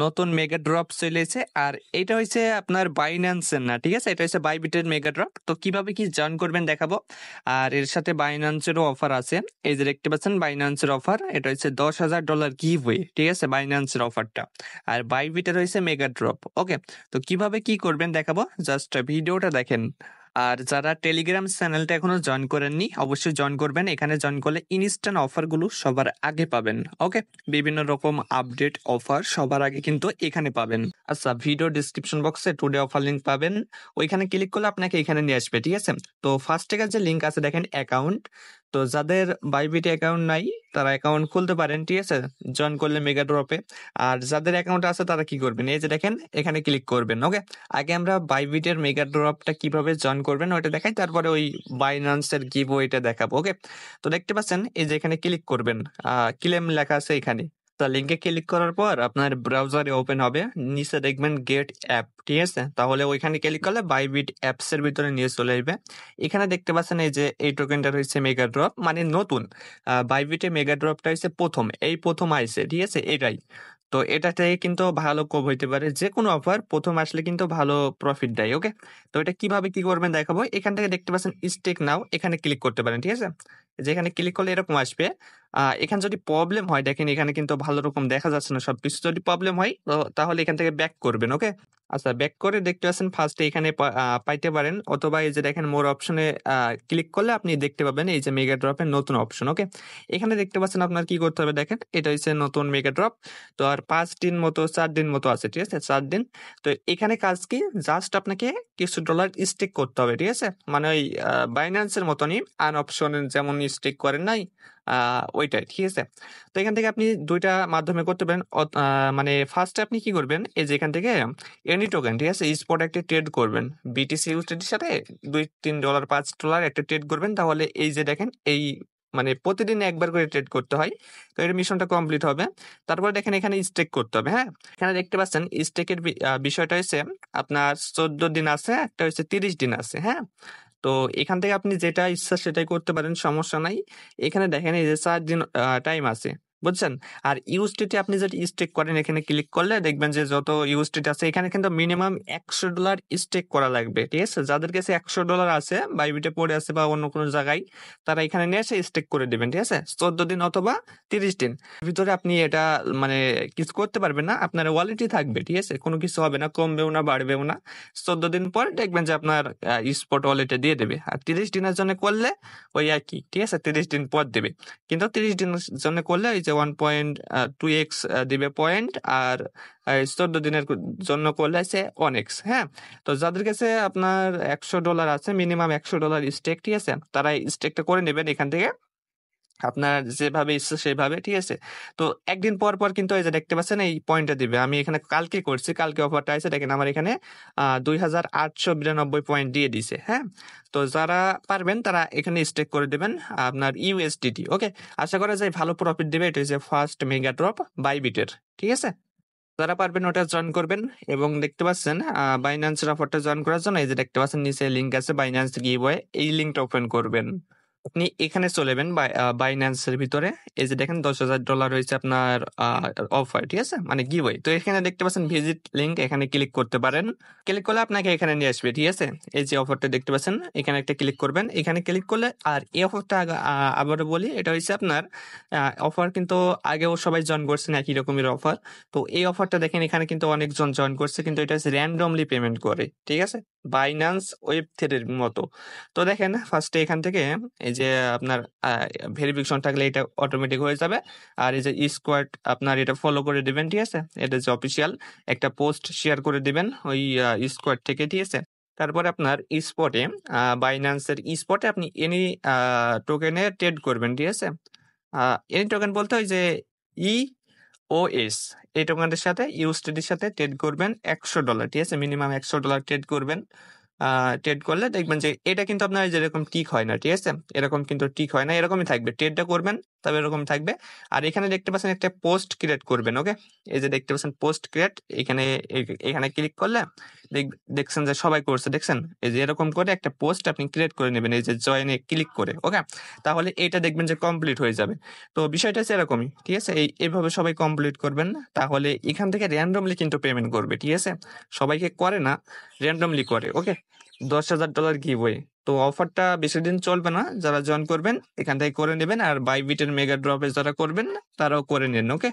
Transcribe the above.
নতুন mega drop চলেছে আর এটা হচ্ছে আপনার বাইন্যান্সের না, ঠিক আছে? এটা হচ্ছে বাইবিটের মেগা ড্রপ। তো কিভাবে কি জয়েন করবেন দেখাবো। আর এর সাথে বাইন্যান্সেরও অফার আছে। এই যে দেখতে পাচ্ছেন বাইন্যান্সের অফার, এটা হচ্ছে $10,000 গিভওয়ে, ঠিক আছে? বাইন্যান্সের অফারটা। আর বাইবিটের হয়েছে মেগা ড্রপ। ওকে, তো কিভাবে কি করবেন দেখাবো, জাস্ট ভিডিওটা দেখেন। আর যারা টেলিগ্রাম চ্যানেলটা এখনো জয়েন করেননি অবশ্যই জয়েন করবেন। এখানে জয়েন করলে ইনস্ট্যান্ট অফারগুলো সবার আগে পাবেন। ওকে, বিভিন্ন রকম আপডেট অফার সবার আগে কিন্তু এখানে পাবেন। আচ্ছা, ভিডিও ডিসক্রিপশন বক্সে টুডে অফার লিঙ্ক পাবেন, ওইখানে ক্লিক করলে আপনাকে এখানে নিয়ে আসবে, ঠিক আছে? তো ফার্স্ট থেকে যে লিঙ্ক আছে দেখেন অ্যাকাউন্ট, তো যাদের বাইবিটে অ্যাকাউন্ট নাই তারা অ্যাকাউন্ট খুলতে পারেন, ঠিক আছে? জয়েন করলে মেগা ড্রপে। আর যাদের অ্যাকাউন্ট আছে তারা কি করবেন, এই যে দেখেন এখানে ক্লিক করবেন। ওকে, আগে আমরা বাইবিটের মেগা ড্রপটা কিভাবে জয়েন করবেন ওইটা দেখাই, তারপরে ওই বাইন্যান্সের গিভওয়েটা দেখাবো। ওকে, তো দেখতে পাচ্ছেন এই যে এখানে ক্লিক করবেন, ক্লেম লেখা আছে এখানে। তা লিঙ্কে ক্লিক করার পর আপনার ব্রাউজারে ওপেন হবে, নিচে দেখবেন গেট অ্যাপ, ঠিক আছে? তাহলে ওইখানে ক্লিক করলে বাইবিট অ্যাপস এর ভিতরে নিয়ে চলে আসবে। এখানে দেখতে পাচ্ছেন এই যে এই টোকেনটা রয়েছে মেগা ড্রপ, মানে নতুন বাইবিটে মেগা ড্রপটা হচ্ছে প্রথম আইছে, ঠিক আছে? এটাই তো এটাতে কিন্তু ভালো কোভ হইতে পারে, যে কোনো অফার প্রথম আসলে কিন্তু ভালো প্রফিট দেয়। ওকে, তো এটা কিভাবে কি করবেন দেখাবো। এখান থেকে দেখতে পাচ্ছেন স্টেক নাও, এখানে ক্লিক করতে পারেন, ঠিক আছে? যেখানে ক্লিক করলে এরকম আসবে। এখানে যদি প্রবলেম হয় দেখেন এখানে কিন্তু ভালো রকম দেখা যাচ্ছে না সবকিছু, যদি প্রবলেম হয় তো তাহলে এখান থেকে ব্যাক করবেন। ওকে, আচ্ছা, ব্যাক করে দেখতে পাচ্ছেন ফার্স্টে এখানে পাইতে পারেন, অথবা এই যে দেখেন মোর অপশনে ক্লিক করলে আপনি দেখতে পাবেন এই যে মেগা ড্রপের নতুন অপশন। ওকে, এখানে দেখতে পাচ্ছেন আপনার কি করতে হবে দেখেন, এটা হচ্ছে নতুন মেগা ড্রপ। তো আর 4 দিন মতো আছে, ঠিক আছে? 4 দিন। তো এখানে কাজ কি, জাস্ট আপনাকে কিছু ডলার স্টেক করতে হবে, ঠিক আছে? মানে ওই বাইন্যান্সের মতনই আন অপশন যেমন স্টেক করেন নাই, ওইটাই, ঠিক আছে? তো এখান থেকে আপনি দুইটা মাধ্যমে করতে পারেন। মানে ফার্স্টে আপনি কি করবেন, এই যে এখান থেকে এনি টোকেন, ঠিক আছে, স্পট একটা ট্রেড করবেন বিটিসি ইউএসডিটির সাথে, $2-3 $5 একটা ট্রেড করবেন। তাহলে এই যে দেখেন এই মানে প্রতিদিন একবার করে ট্রেড করতে হয়। তো এর মিশনটা কমপ্লিট হবে। তারপর দেখেন এখানে স্টেক করতে হবে। হ্যাঁ, এখানে দেখতে পাচ্ছেন স্টেকের বিষয়টা হচ্ছে আপনার 14 দিন আছে, একটা হচ্ছে 30 দিন আছে। হ্যাঁ, তো এখান থেকে আপনি যেটা ইচ্ছা সেটাই করতে পারেন, সমস্যা নাই। এখানে দেখেন এই যে 4 দিন টাইম আছে, বুঝছেন? আর ইউএসডিটি আপনি যেটা স্টেক করেন এখানে ক্লিক করলে দেখবেন যে যত ইউএসডিটি আছে এখানে কিন্তু মিনিমাম $100 স্টেক করা লাগবে, ঠিক আছে? যাদের কাছে $100 আছে, বাইবিটে পড়ে আছে বা অন্য কোনো জায়গায়, তারা এখানে নিয়ে এসে স্টেক করে দিবেন, ঠিক আছে? 14 দিন অথবা 30 দিন ভিতরে আপনি এটা মানে কিছু করতে পারবেন না, আপনার ওয়ালেটই থাকবে, ঠিক আছে? কোনো কিছু হবে না, কমবেও না বাড়বেও না। 14 দিন পর দেখবেন যে আপনার স্পট ওয়ালেটে দিয়ে দেবে। আর 30 দিনের জন্য করলে ওই একই, ঠিক আছে? 30 দিন পর দেবে, কিন্তু 30 দিনের জন্য করলে ওই যে 1.2x দিবে পয়েন্ট, আর 14 দিনের জন্য করলে আছে 1x। হ্যাঁ, তো যাদের কাছে আপনার $100 আছে, মিনিমাম $100 স্টেক, ঠিক আছে, তারা স্টেকটা করে নেবেন এখান থেকে আপনার যেভাবে ইচ্ছে সেভাবে, ঠিক আছে? তো একদিন পর পর কিন্তু এই যে দেখতে পাচ্ছেন এই পয়েন্টটা দিবে। আমি এখানে কালকে করছি, কালকে অফারটা আছে, দেখেন আমার এখানে 2892 পয়েন্ট দিয়ে দিছে। হ্যাঁ, তো যারা পারবেন তারা এখানে স্টেক করে দেবেন আপনার ইউএসডিটি। ওকে, আশা করা যায় ভালো প্রফিট দেবে। এটা হচ্ছে ফার্স্ট মেগা ড্রপ বাইবিটের, ঠিক আছে? যারা পারবেন ওটা জয়েন করবেন। এবং দেখতে পাচ্ছেন বাইন্যান্সের অফারটা জয়েন করার জন্য এই যে দেখতে পাচ্ছেন নিচে লিঙ্ক আছে বাইন্যান্স গিভওয়ে, এই লিঙ্কটা ওপেন করবেন। আপনি এখানে চলে যাবেন বাইন্যান্সের ভিতরে, এই যে দেখেন $10,000 হয়েছে আপনার অফার, ঠিক আছে, মানে গিভওয়ে। তো এখানে দেখতে পাচ্ছেন ভিজিট লিঙ্ক, এখানে ক্লিক করতে পারেন। ক্লিক করলে আপনাকে এখানে নিয়ে আসবে, ঠিক আছে? এই যে অফারটা দেখতে পাচ্ছেন এখানে একটা ক্লিক করবেন, এখানে ক্লিক করলে আর এই অফারটা আবারও বলি, এটা হচ্ছে আপনার অফার কিন্তু আগেও সবাই জয়েন করছেন একই রকমের অফার। তো এই অফারটা দেখেন এখানে কিন্তু অনেকজন জয়েন করছে, কিন্তু এটা হচ্ছে র্যান্ডমলি পেমেন্ট করে, ঠিক আছে, বাইন্যান্স ওয়েব3 মতো। তো দেখেন ফার্স্টে এখান থেকে এই যে আপনার ভেরিফিকেশন থাকলে এটা অটোমেটিক হয়ে যাবে। আর এই যে স্কোয়াড আপনার এটা ফলো করে দিবেন, ঠিক আছে? এটা যে অফিসিয়াল একটা পোস্ট শেয়ার করে দিবেন ওই স্কোয়াড থেকে, ঠিক আছে? তারপরে আপনার স্পটে বাইন্যান্সের স্পটে আপনি এনি টোকেনে ট্রেড করবেন, ঠিক আছে? এনি টোকেন বলতে ওই যে ইওএস, এই টোকেনটার সাথে ইউএসডিটির সাথে ট্রেড করবেন $100, ঠিক আছে? মিনিমাম $100 ট্রেড করবেন। ট্রেড করলে দেখবেন যে এটা কিন্তু আপনার যেরকম টিক হয় না, ঠিক আছে? এরকম কিন্তু টিক হয় না, এরকমই থাকবে, ট্রেডটা করবেন তবে এরকম থাকবে। আর এখানে দেখতে পাচ্ছেন একটা পোস্ট ক্রিয়েট করবেন। ওকে, এই যে দেখতে পাচ্ছেন পোস্ট ক্রিয়েট, এখানে ক্লিক করলে দেখছেন যে সবাই করছে, দেখছেন এই যে এরকম করে একটা পোস্ট আপনি ক্রিয়েট করে নেবেন এই যে জয়েনে ক্লিক করে। ওকে, তাহলে এটা দেখবেন যে কমপ্লিট হয়ে যাবে। তো বিষয়টা হচ্ছে এরকমই, ঠিক আছে? এইভাবে সবাই কমপ্লিট করবেন, তাহলে এখান থেকে র্যান্ডমলি কিন্তু পেমেন্ট করবে, ঠিক আছে? সবাইকে করে না, র্যান্ডমলি করে। ওকে, $10,000 গিভওয়ে। তো অফারটা বেশি দিন চলবে না, যারা জয়েন করবেন এখান থেকে করে নেবেন, আর বাইবিটের মেগা ড্রপে যারা করবেন তারাও করে নেন। ওকে।